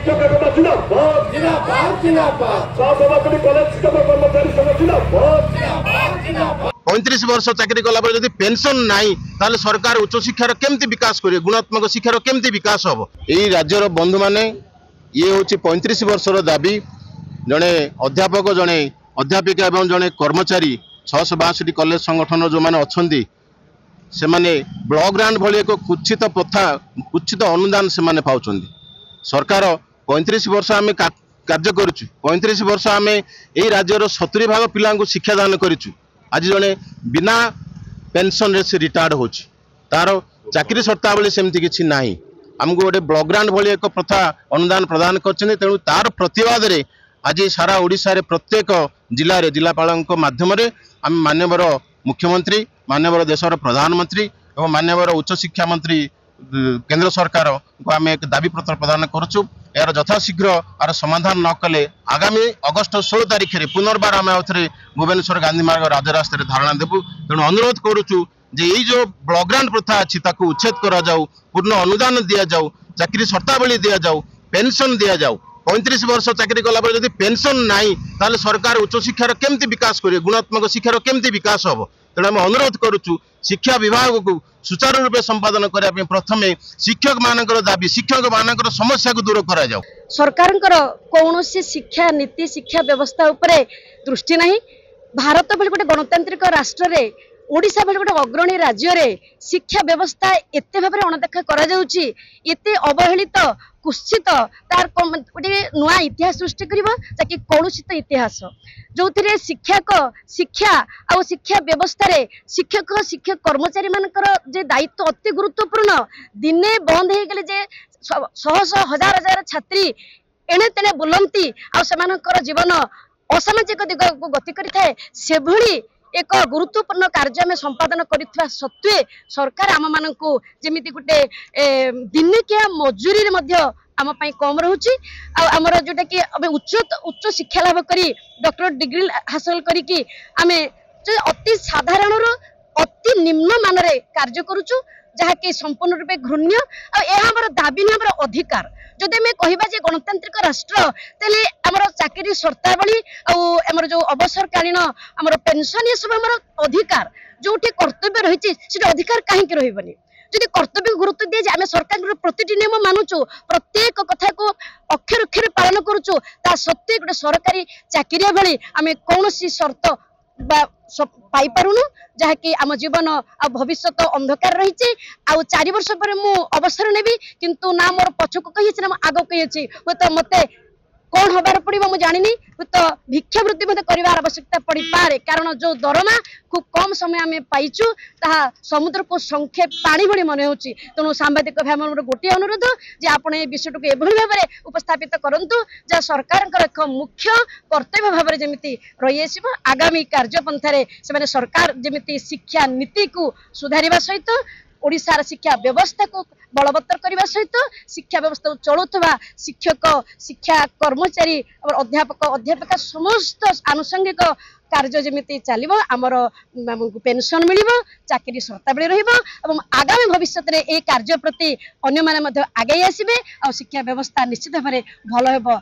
शिक्षक जिंदाबाद जिंदाबाद जिंदाबाद कॉलेज शिक्षक कर्मचारी संघ जिंदाबाद 35 वर्ष चाकरी कला जब पेंशन नहीं ताले सरकार उच्च शिक्षार केमती विकास करेंगे गुणात्मक शिक्षार केमती विकास हम यही राज्यर बंधु मैंने ये हूँ 35 वर्षर दाबी जड़े अध्यापक जड़े अध्यापिका और जड़े कर्मचारी 662 कॉलेज संगठन जो मैंने अच्छा से माने ब्लॉक ग्रांट भली एक कुत्सित प्रथा कुत्सित अनुदान से माने पाउछन सरकार 35 वर्ष आम कार्य करुचु 35 वर्ष आम यही राज्यर 70 भाग पिला शिक्षादान करूँ आज जड़े बिना पेंशन रे से रिटायर्ड हो तार चाकरी शर्तावली सेमती किसी ना आमको गोटे ब्लॉक ग्रांट भली एक प्रथा अनुदान प्रदान कर तेणु तार प्रतिवाद रे आज सारा ओडिशा रे प्रत्येक जिले में जिलापाल मध्यम आम माननीय मुख्यमंत्री माननीय देशर प्रधानमंत्री और माननीय उच्च शिक्षा मंत्री केंद्र सरकार को आम एक दाबी पत्र प्रदान करुचु यार यथाशीघ्र यार समाधान न कले आगामी अगस्ट 16 तारिख में पुनर्बार आम आउे भुवनेश्वर गांधी मार्ग राजरास्ता धारणा देवु तेणु अनुरोध करुचु जे यही जो ब्लॉक ग्रांट प्रथा अच्छी उच्छेद करा जाऊ पूर्ण अनुदान दि जाऊ चाकरी शर्तावली दि जाऊ पेंशन दि जाऊ 35 वर्ष चाकरी कला जब पेंशन नहीं ताले सरकार उच्च शिक्षार केमती विकास करेंगे गुणात्मक शिक्षार केमती विकास हम तेणु आम अनुरोध करुचु शिक्षा विभाग को सुचारू रूप संपादन करने प्रथम शिक्षक मानकर दाबी शिक्षक मानकर समस्या को दूर करा जाऊ सरकार कौन शिक्षा नीति शिक्षा व्यवस्था उपरे दृष्टि नहीं भारत भली गोटे गणतांत्रिक राष्ट्र रे ओडिशा भली गोटे अग्रणी राज्य रे शिक्षा व्यवस्था एते भाव में अणदेखा करा जाउची एते अवहेलित कुत्सित तार गोटे नुआ इतिहास सृष्टि करिबो जाकि कलुषित इतिहास जो शिक्षक शिक्षा आ शिक्षा व्यवस्था रे शिक्षक शिक्षक कर्मचारी मानकर जे दायित्व अति गुरुत्वपूर्ण दिने बंद हो गले जे शह शह हजार हजार छात्री एणे तेणे बुलंती आ सेमानकर जीवन असामाजिक दिग को गति करिथाए से भली एक गुरुत्वपूर्ण कार्य में संपादन करिथवा सत्वे सरकार आम मानकु जेमिति गुटे दिनिकिया मजूरी रे आम कम रोचे आमर जोटा कि उच्च शिक्षा लाभ करी डॉक्टर डिग्री हासिल करी आमे अति साधारण अति निम्न मान रे कार्य करुचु जहाँकि संपूर्ण रूपे घृण्य आमर दाबी नहीं आमर अधिकार जदि आम कहवा गणतांत्रिक राष्ट्र तेले आमर चाकरी शर्तावली आमर जो अवसरकालीन आमर पेंशन ये सब आमर अधिकार जो कर्तव्य रही अधिकार कहीं रही जदि कर्तव्य गुरुत्व दिए आम सरकार प्रति नियम मानुचु प्रत्येक कथा को अक्षर अक्षर पालन करुचु ता सत्वे गोटे सरकारी चाकरिया भली आम कौन शर्त पाई पारुनु जहाँकि आम जीवन आ भविष्य अंधकार रही 4 वर्ष पर मु अवसर नेबी किंतु ना मोर पछक कही ना आग कही तो मत कौन हबार पड़ो मुझे जानी तो भिक्षावृत्ति मत कर आवश्यकता पड़ पारे कारण जो दरमा खूब कम समय आम पाइचु ता समुद्र को संख्या पानी भली मन हो तेणु सांबादिक भाई गोटे अनुरोध जे आपण विषय को एभली भाव में उपस्थापित करूँ जहाँ सरकार एक मुख्य कर्तव्य भाव में जमी रही आगामी कार्यपंथा से सरकार जमी शिक्षा नीति को सुधारिबा सहित ओडिशार शिक्षा व्यवस्था को बलवत्तर करने सहित शिक्षा व्यवस्था चलुवा शिक्षक शिक्षा कर्मचारी और अध्यापक अध्यापिका समस्त आनुषंगिक कार्य जमी चलो आमर पेंशन मिल चाकरी शर्तावली रही आगामी भविष्य में ये कार्य प्रति अन्य माने आगे आसबे और शिक्षा व्यवस्था निश्चित भाव भल।